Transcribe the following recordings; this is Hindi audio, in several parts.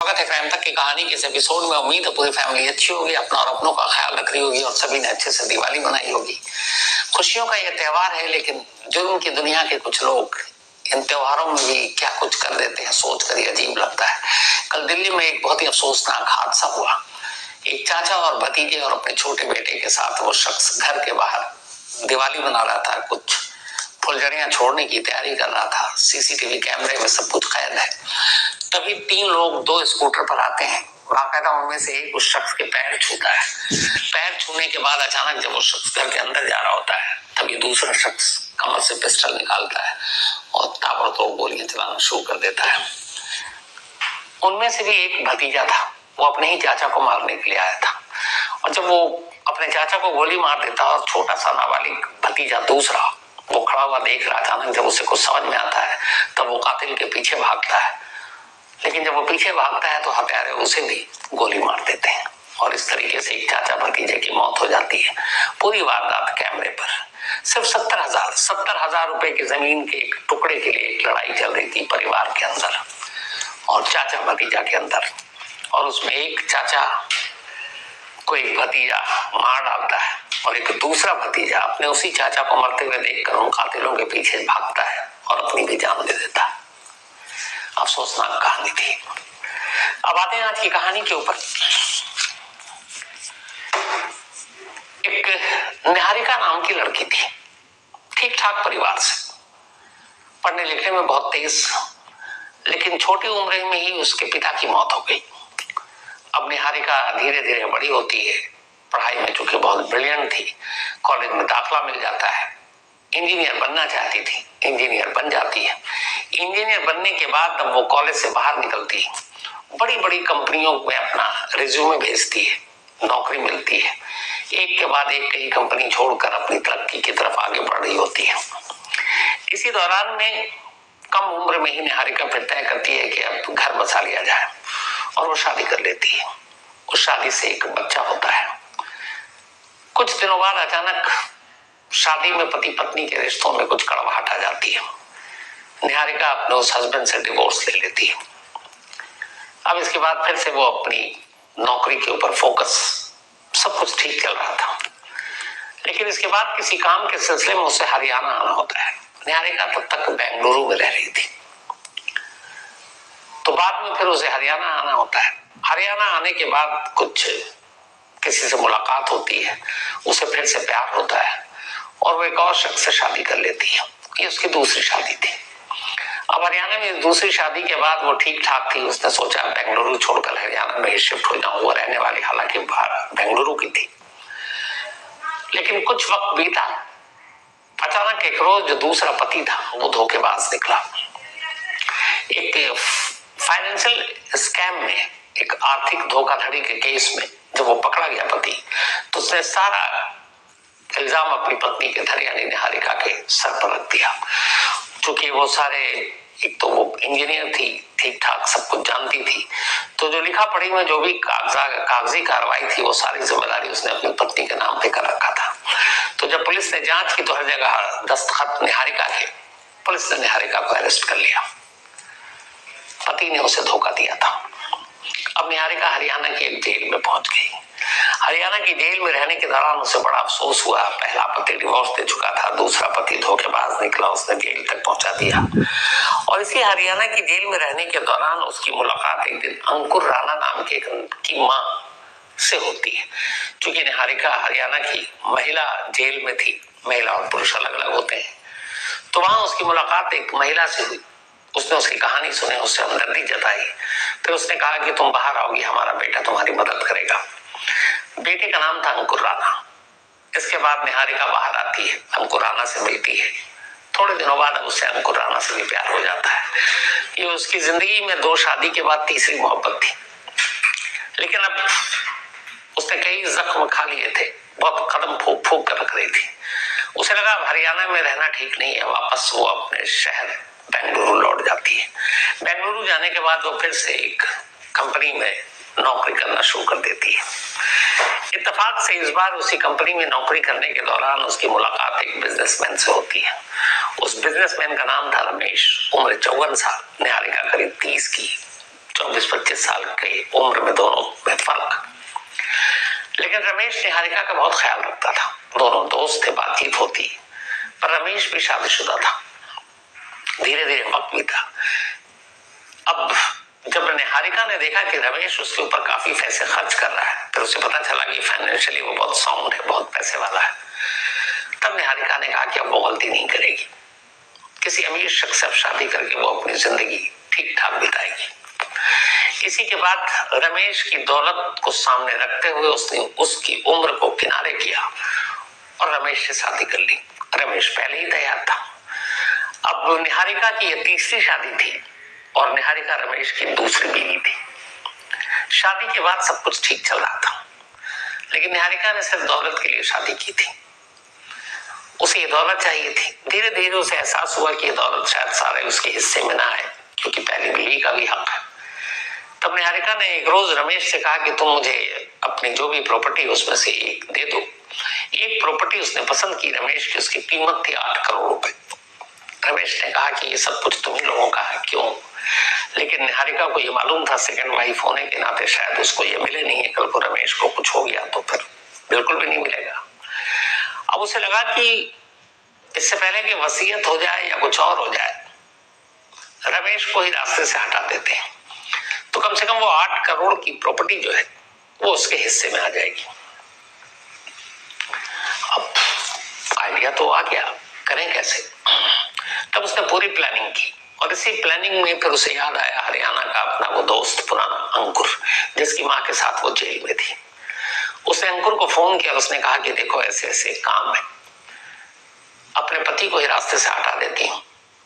स्वागत है क्राइम तक की कहानी के इस एपिसोड में। उम्मीद है पूरी फैमिली अच्छी होगी, अपना और अपनों का ख्याल रख रही होगी और सभी ने अच्छे से दिवाली मनाई होगी। खुशियों का यह त्योहार है, लेकिन जुर्म की दुनिया के कुछ लोग इन त्योहारों में भी क्या कुछ कर देते हैं, सोच कर अजीब लगता है। कल दिल्ली में एक बहुत ही अफसोसनाक हादसा हुआ। एक चाचा और भतीजे और अपने छोटे बेटे के साथ वो शख्स घर के बाहर दिवाली मना रहा था, कुछ फुलझड़ियां छोड़ने की तैयारी कर रहा था। सीसीटीवी कैमरे में सब कुछ कैद है। तभी तीन लोग दो स्कूटर पर आते हैं। बाकायदा उनमें से एक उस शख्स के पैर छूता है। पैर छूने के बाद अचानक जब वो शख्स घर के अंदर जा रहा होता है, तभी दूसरा शख्स कमर से पिस्टल निकालता है और ताबड़तोड़ गोलियां चलाना शुरू कर देता है। उनमें से भी एक भतीजा था, वो अपने ही चाचा को मारने के लिए आया था। और जब वो अपने चाचा को गोली मार देता और छोटा सा नाबालिग भतीजा दूसरा वो खड़ा हुआ देख रहा, अचानक जब उसे कुछ समझ में आता है तब वो कातिल के पीछे भागता है। लेकिन जब वो पीछे भागता है तो हत्यारे उसे भी गोली मार देते हैं और इस तरीके से एक चाचा भतीजे की मौत हो जाती है। पूरी वारदात कैमरे पर। सिर्फ 70,000 रुपए की जमीन के एक टुकड़े के लिए एक लड़ाई चल रही थी परिवार के अंदर और चाचा भतीजा के अंदर। और उसमें एक चाचा को एक भतीजा मार डालता है और एक दूसरा भतीजा अपने उसी चाचा को मरते हुए देखकर उन कातिलों के पीछे भागता है और अपनी भी जान दे देता है। अफसोसनाक कहानी थी। अब आते हैं आज की कहानी के ऊपर। एक निहारिका नाम की लड़की थी, ठीक ठाक परिवार से, पढ़ने लिखने में बहुत तेज, लेकिन छोटी उम्र में ही उसके पिता की मौत हो गई। अब निहारिका धीरे धीरे बड़ी होती है, पढ़ाई में चूंकि बहुत ब्रिलियंट थी, कॉलेज में दाखिला मिल जाता है। इंजीनियर बनना चाहती थी, इंजीनियर बन जाती है। इंजीनियर बनने के बाद जब वो कॉलेज से बाहर निकलती है, बड़ी बड़ी कंपनियों में अपना रिज्यूमे भेजती है, नौकरी मिलती है। एक के बाद एक कई कंपनी छोड़कर अपनी तरक्की की तरफ आगे बढ़ रही होती है। इसी दौरान में कम उम्र में ही निहारिका फिर तय करती है कि अब घर बसा लिया जाए और वो शादी कर लेती है। उस शादी से एक बच्चा होता है। कुछ दिनों बाद अचानक शादी में पति पत्नी के रिश्तों में कुछ कड़वाहट आ जाती है। निहारिका अपने उस हस्बैंड से डिवोर्स ले लेती है। अब इसके बाद फिर से वो अपनी नौकरी के ऊपर फोकस, सब कुछ ठीक चल रहा था। लेकिन इसके बाद किसी काम के सिलसिले में उसे हरियाणा आना होता है। निहारिका तब तक बेंगलुरु में रह रही थी, तो बाद में फिर उसे हरियाणा आना होता है। हरियाणा आने के बाद कुछ किसी से मुलाकात होती है, उसे फिर से प्यार होता है और वो एक और शख्स से शादी कर लेती है। ये उसकी दूसरी शादी थी। अब हरियाणा में दूसरी शादी के बाद वो ठीक ठाक थी। उसने सोचा बेंगलुरु छोड़कर हरियाणा में शिफ्ट हो जाऊं। वो रहने वाली हालांकि बेंगलुरु की थी। लेकिन कुछ वक्त बीता, अचानक एक रोज जो दूसरा पति था वो धोखेबाज निकला। एक फाइनेंशियल स्कैम में, एक आर्थिक धोखाधड़ी के केस में जब वो पकड़ा गया पति, तो उसने सारा इल्जाम अपनी पत्नी के धर यानी निहारिका के सर पर रख दिया। चूंकि वो सारे, एक तो वो इंजीनियर थी, ठीक ठाक सब कुछ जानती थी, तो जो लिखा पढ़ी में जो भी कागजी कार्रवाई थी वो सारी जिम्मेदारी उसने अपनी पत्नी के नाम पे कर रखा था। तो जब पुलिस ने जांच की तो हर जगह दस्तखत निहारिका के। पुलिस ने निहारिका को अरेस्ट कर लिया। पति ने उसे धोखा दिया था। अब निहारिका हरियाणा की एक जेल में पहुंच गई। हरियाणा की जेल में रहने के दौरान उसे बड़ा अफसोस हुआ। पहला पति डिवोर्स दे चुका था, दूसरा पति धोखेबाज निकला, उसने जेल तक पहुंचा दिया। और इसी हरियाणा की जेल में रहने के दौरान उसकी मुलाकात एक दिन अंकुर राणा नाम के की माँ से होती है। क्योंकि निहारिका हरियाणा की महिला जेल में थी, महिला और पुरुष अलग अलग होते हैं, तो वहां उसकी मुलाकात एक महिला से हुई। उसने उसकी कहानी सुनी, उससे हमदर्दी जताई। फिर उसने कहा कि तुम बाहर आओगी, हमारा बेटा तुम्हारी मदद करेगा। बेटे का नाम था अंकुर राणा। इसके बाद निहारिका बाहर आती है, अंकुर राणा से मिलती है। थोड़े दिनों बाद अब उससे अंकुर राणा से भी प्यार हो जाता है। ये उसकी जिंदगी में दो शादी के बाद तीसरी मोहब्बत थी। लेकिन अब उसने कई जख्म खा लिए थे, बहुत कदम फूक फूक कर रख रही थी। उसे लगा हरियाणा में रहना ठीक नहीं है, वापस वो अपने शहर बेंगलुरु लौट जाती है। बेंगलुरु जाने के बाद वो फिर से एक कंपनी में नौकरी करना शुरू कर देती है। इत्तेफाक से इस बार उसी कंपनी में नौकरी करने के दौरान उसकी मुलाकात एक बिजनेसमैन से होती है। उस बिजनेसमैन का नाम था रमेश। उम्र 54 साल, निहारिका करीब 30 की। 24-25 साल की उम्र में दोनों में फर्क। लेकिन रमेश निहारिका का बहुत ख्याल रखता था, दोनों दोस्त थे, बातचीत होती, पर रमेश भी शादीशुदा था। धीरे धीरे वक्त बीता। अब जब निहारिका ने देखा कि रमेश उसके ऊपर काफी पैसे खर्च कर रहा है, फिर उसे पता चला कि फाइनेंशियली वो बहुत साउंड है, बहुत पैसे वाला है, तब निहारिका ने कहा कि अब वो गलती नहीं करेगी, किसी अमीर शख्स से शादी करके वो अपनी जिंदगी ठीक ठाक बिताएगी। इसी के बाद रमेश की दौलत को सामने रखते हुए उसने उसकी उम्र को किनारे किया और रमेश से शादी कर ली। रमेश पहले ही तैयार था। अब निहारिका की यह तीसरी शादी थी और निहारिका रमेश की दूसरी बीवी थी। शादी के बाद सब कुछ ठीक चल रहा था, लेकिन निहारिका ने सिर्फ दौलत के लिए शादी की थी। उसे ये दौलत चाहिए थी। धीरे धीरे उसे एहसास हुआ कि ये दौलत शायद सारे उसके हिस्से में ना आए, क्योंकि पहली बीवी का भी हक है। तब निहारिका ने एक रोज रमेश से कहा कि तुम मुझे अपनी जो भी प्रॉपर्टी उसमें से एक दे दो। एक प्रॉपर्टी उसने पसंद की रमेश की, उसकी कीमत थी 8 करोड़ रुपए। रमेश ने कहा कि ये सब कुछ तुम लोगों का है। क्यों? लेकिन निहारिका को ये मालूम था सेकंड वाइफ होने के नाते शायद उसको ये मिले नहीं है। कल को रमेश को कुछ हो गया तो फिर बिल्कुल भी नहीं मिलेगा। अब उसे लगा कि इससे पहले कि वसीयत हो जाए या कुछ और हो जाए, रमेश को ही रास्ते से हटा देते हैं, तो कम से कम वो 8 करोड़ की प्रॉपर्टी जो है वो उसके हिस्से में आ जाएगी। अब आइडिया तो आ गया, करें कैसे? तब उसने पूरी प्लानिंग की और इसी प्लानिंग में फिर उसे याद आया हरियाणा का अपना वो दोस्त पुराना अंकुर, जिसकी माँ के साथ वो जेल में थी। उसने अंकुर को फोन किया, उसने कहा कि देखो ऐसे ऐसे काम है, अपने पति को ही रास्ते से हटा देती हूँ,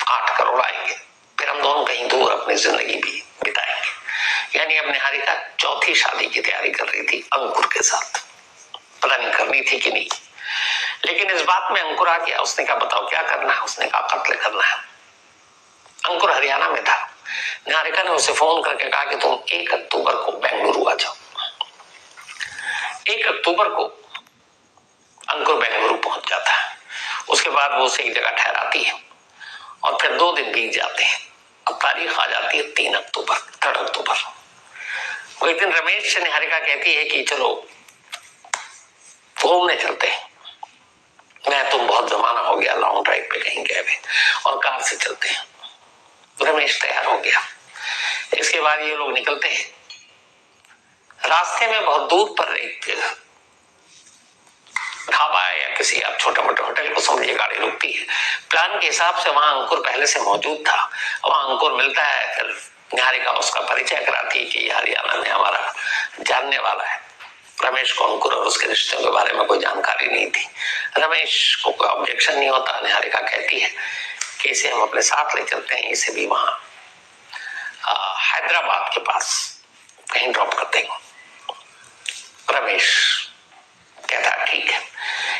8 करोड़ आएंगे, फिर हम दोनों कहीं दूर अपनी जिंदगी भी बिताएंगे। यानी अब निहारिका चौथी शादी की तैयारी कर रही थी अंकुर के साथ। पता नहीं करनी थी कि नहीं, लेकिन इस बात में अंकुर आ गया। उसने कहा बताओ क्या करना है? उसने कहा कत्ल करना है। अंकुर हरियाणा में था। निहारिका ने उसे फोन करके कहा कि तुम 1 अक्टूबर को बेंगलुरु आ जाओ। 1 अक्टूबर को अंकुर बेंगलुरु पहुंच जाता है। उसके बाद वो उसे एक जगह ठहराती है और फिर 2 दिन बीत जाते हैं। अब तारीख आ जाती है 3 अक्टूबर, 3 अक्टूबर। वो एक दिन रमेश से निहारिका कहती है कि चलो घूमने चलते हैं, मैं तुम बहुत जमाना हो गया लॉन्ग ड्राइव पे कहीं गए हुए, और कार से चलते हैं। रमेश तैयार हो गया। इसके बाद ये लोग निकलते हैं। रास्ते में बहुत दूर पर एक ढाबा है या किसी आप छोटे मोटे होटल को समझिए, गाड़ी रुकती है। प्लान के हिसाब से वहां अंकुर पहले से मौजूद था। वहां अंकुर मिलता है, फिर निहारिका उसका परिचय कराती है कि हरियाणा में हमारा जानने वाला है। रमेश को अंकुर और उसके रिश्तों के बारे में कोई जानकारी नहीं थी। रमेश को कोई ऑब्जेक्शन नहीं होता। निहारिका कहती है कि इसे हम अपने साथ ले चलते हैं, इसे भी वहां हैदराबाद के पास कहीं ड्रॉप कर देंगे। रमेश कहता ठीक है।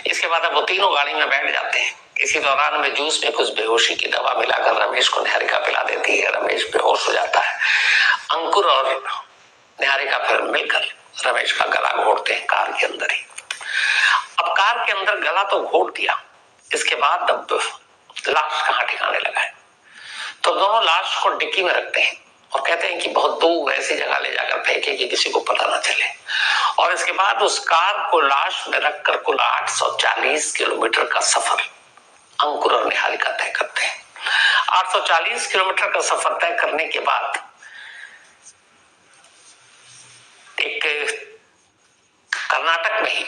इसके बाद अब वो तीनों गाड़ी में बैठ जाते हैं। इसी दौरान में जूस में कुछ बेहोशी की दवा मिलाकर रमेश को निहारिका पिला देती है। रमेश बेहोश हो जाता है। अंकुर और निहारिका फिर मिलकर रमेश का गला घोटते हैं कार के अंदर ही। अब कार के अंदर गला तो घोट दिया, इसके बाद अब लाश कहाँ ठिकाने लगा है, तो दोनों लाश को डिक्की में रखते हैं और कहते हैं कि बहुत दूर ऐसी जगह ले जाकर फेंके कि किसी को पता ना चले। और इसके बाद उस कार को लाश में रखकर कुल 840 किलोमीटर का सफर अंकुर और निहारिका तय करते हैं। 840 किलोमीटर का सफर तय करने के बाद एक कर्नाटक में ही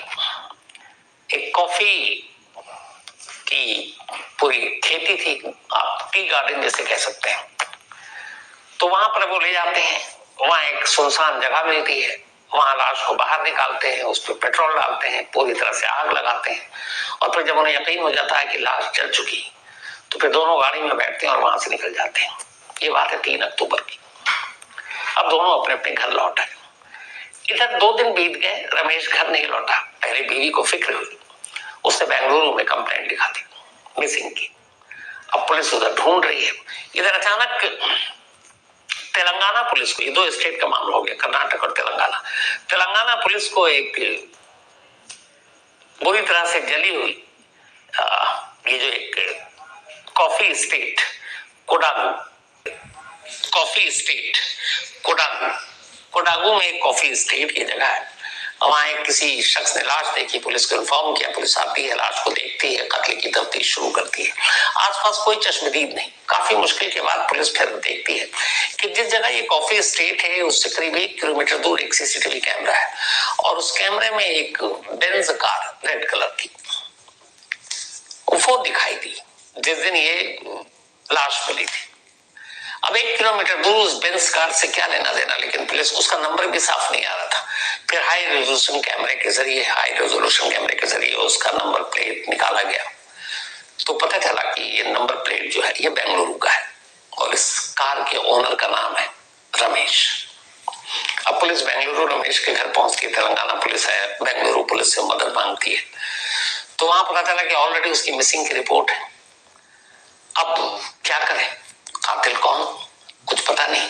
एक कॉफी की पूरी खेती थी, आप टी गार्डन जैसे कह सकते हैं। तो वहां पर वो ले जाते हैं। वहां एक सुनसान जगह मिलती है, वहां लाश को बाहर निकालते हैं, उस पर पेट्रोल डालते हैं, पूरी तरह से आग लगाते हैं। और फिर जब उन्हें यकीन हो जाता है कि लाश जल चुकी, तो फिर दोनों गाड़ी में बैठते हैं और वहां से निकल जाते हैं। ये बात है 3 अक्टूबर की। अब दोनों अपने अपने घर लौट आए। इधर 2 दिन बीत गए, रमेश घर नहीं लौटा। पहले बीवी को फिक्र हुई, उसने बेंगलुरु में कंप्लेंट लिखा दी मिसिंग की। अब पुलिस उधर ढूंढ रही है। इधर अचानक तेलंगाना पुलिस को, ये 2 स्टेट का मामला हो गया, कर्नाटक और तेलंगाना। तेलंगाना पुलिस को एक बुरी तरह से जली हुई ये जो एक coffee state Kodagu, coffee state Kodagu में एक कॉफी स्टेट की जगह है। वहां एक किसी शख्स ने लाश देखी, पुलिस को इन्फॉर्म किया, पुलिस आती है, लाश को देखती है, कत्ल की तफ्तीश शुरू करती है। आसपास कोई चश्मदीद नहीं। काफी मुश्किल के बाद पुलिस फिर देखती है कि जिस जगह ये कॉफी स्टेट है उससे करीब 1 किलोमीटर दूर एक सीसीटीवी कैमरा है और उस कैमरे में एक बेंज कार रेड कलर की वो दिखाई दी जिस दिन ये लाश मिली थी। अब 1 किलोमीटर दूर उस बेंज कार से क्या लेना देना, लेकिन पुलिस उसका नंबर भी साफ नहीं आ रहा था। फिर हाई रेजोल्यूशन कैमरे के जरिए उसका नंबर प्लेट निकाला गया तो पता चला कि ये नंबर प्लेट जो है ये बेंगलुरु का है और इस कार के ओनर का नाम है रमेश। अब पुलिस बेंगलुरु रमेश के घर पहुंचती है। तेलंगाना पुलिस है, बेंगलुरु पुलिस से मदद मांगती है तो वहां पता चला कि ऑलरेडी उसकी मिसिंग की रिपोर्ट है। अब क्या करें, कातिल कौन, कुछ पता नहीं।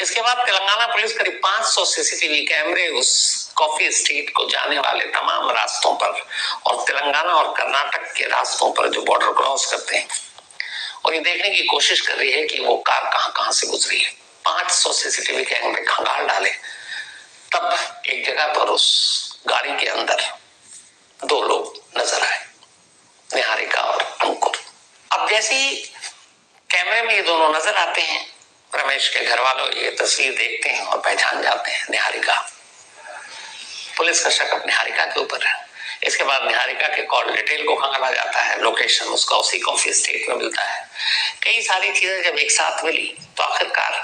इसके बाद तेलंगाना पुलिस करीब 500 सीसीटीवी कैमरे उस कॉफी स्टेट को जाने वाले तमाम रास्तों पर और तेलंगाना और कर्नाटक के रास्तों पर जो बॉर्डर क्रॉस करते हैं और ये देखने की कोशिश कर रही है कि वो कार कहां से गुजरी है। 500 सीसीटीवी कैमरे खंगाल डाले, तब एक जगह पर उस गाड़ी के अंदर 2 लोग नजर आए, निहारिका और अंकुर। अब जैसे ही कैमरे में ये दोनों नजर आते हैं, रमेश के घर वालों ये तस्वीर देखते हैं और पहचान जाते हैं निहारिका। पुलिस का शक अब निहारिका के ऊपर है। इसके बाद निहारिका के कॉल डिटेल को खंगाला जाता है, लोकेशन उसका उसी कॉफी स्टेट में मिलता है। कई सारी चीजें जब एक साथ मिली तो आखिरकार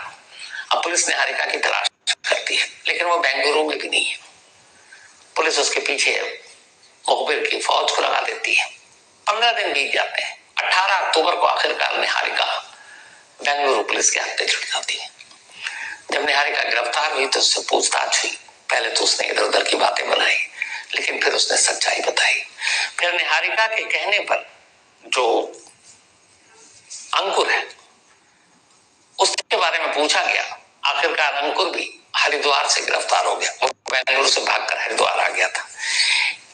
अब पुलिस निहारिका की तलाश करती है, लेकिन वो बेंगलुरु में भी नहीं है। पुलिस उसके पीछे मुखबिर की फौज को लगा देती है। 15 दिन बीत जाते हैं। 18 अक्टूबर को आखिरकार निहारिका बेंगलुरु पुलिस के हाथ पे छुट जाती है। जब निहारिका गिरफ्तार हुई तो उससे पूछताछ हुई। पहले तो उसने इधर उधर की बातें बनाई, लेकिन फिर उसने सच्चाई बताई। फिर निहारिका के कहने पर जो अंकुर है उसके बारे में पूछा गया। आखिरकार अंकुर भी हरिद्वार से गिरफ्तार हो गया, वो बेंगलुरु से भागकर हरिद्वार आ गया था।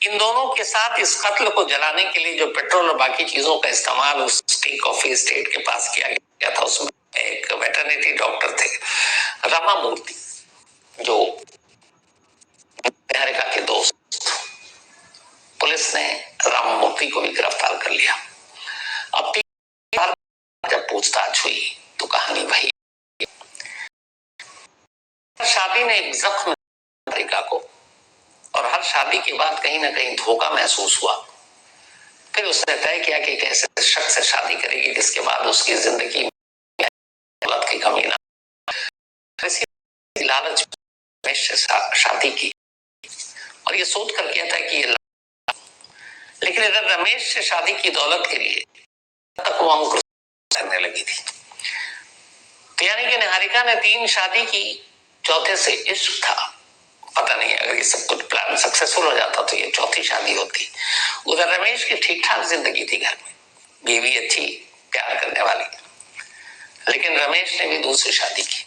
इन दोनों के साथ इस कत्ल को जलाने के लिए जो पेट्रोल और बाकी चीजों का इस्तेमाल उस कॉफी स्टेट के पास किया गया था, उसमें एक वेटरनरी डॉक्टर थे रमा मूर्ति, जो निहारिका के दोस्त। पुलिस ने रमा मूर्ति को भी गिरफ्तार कर लिया। अब 3 बार जब पूछताछ हुई तो कहानी वही। शादी ने एक जख्म निहारिका को, और हर शादी के बाद कहीं ना कहीं धोखा महसूस हुआ। फिर उसने तय किया कि एक ऐसे शख्स से शादी करेगी जिसके बाद उसकी जिंदगी में औलाद की कमी ना। लालच में शादी की और ये सोच कर किया था कि ये, लेकिन इधर रमेश से शादी की दौलत के लिए तक वो अंकुर करने लगी थी। तो यानी कि निहारिका ने 3 शादी की, चौथे से इश्क था। पता नहीं अगर ये सब कुछ प्लान सक्सेसफुल हो जाता तो ये 4थी शादी होती। उधर रमेश की ठीक ठाक जिंदगी थी, घर में बीवी अच्छी, प्यार करने वाली, लेकिन रमेश ने भी दूसरी शादी की।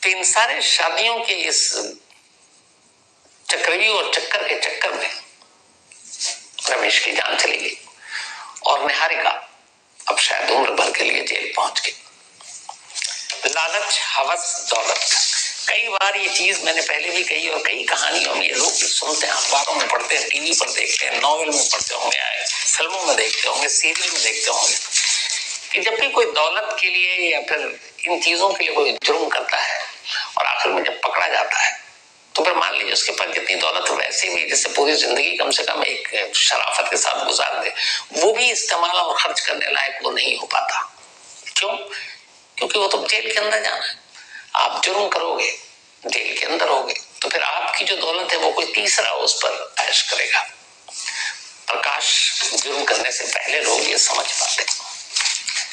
3 सारे शादियों के इस चक्रव्यूह और चक्कर के चक्कर में रमेश की जान चली गई और निहारिका अब शायद उम्र भर के लिए जेल पहुंच गई। लालच, हवस, दौलत, कई बार ये चीज मैंने पहले भी कही और कई कहानियों में ये लोग भी सुनते हैं, अखबारों में पढ़ते हैं, टीवी पर देखते हैं, नॉवेल में पढ़ते होंगे, फिल्मों में देखते होंगे, सीरियल में देखते होंगे कि जब भी कोई दौलत के लिए या फिर इन चीजों के लिए कोई जुर्म करता है और आखिर में जब पकड़ा जाता है तो फिर मान लीजिए उसके पास जितनी दौलत वैसे भी जिससे पूरी जिंदगी कम से कम एक शराफत के साथ गुजार दे, वो भी इस्तेमाल और खर्च करने लायक वो नहीं हो पाता। क्यों? क्योंकि वो तो जेल के अंदर जाना है। आप जुर्म करोगे, जेल के अंदर होगे, तो फिर आपकी जो दौलत है वो कोई तीसरा उस पर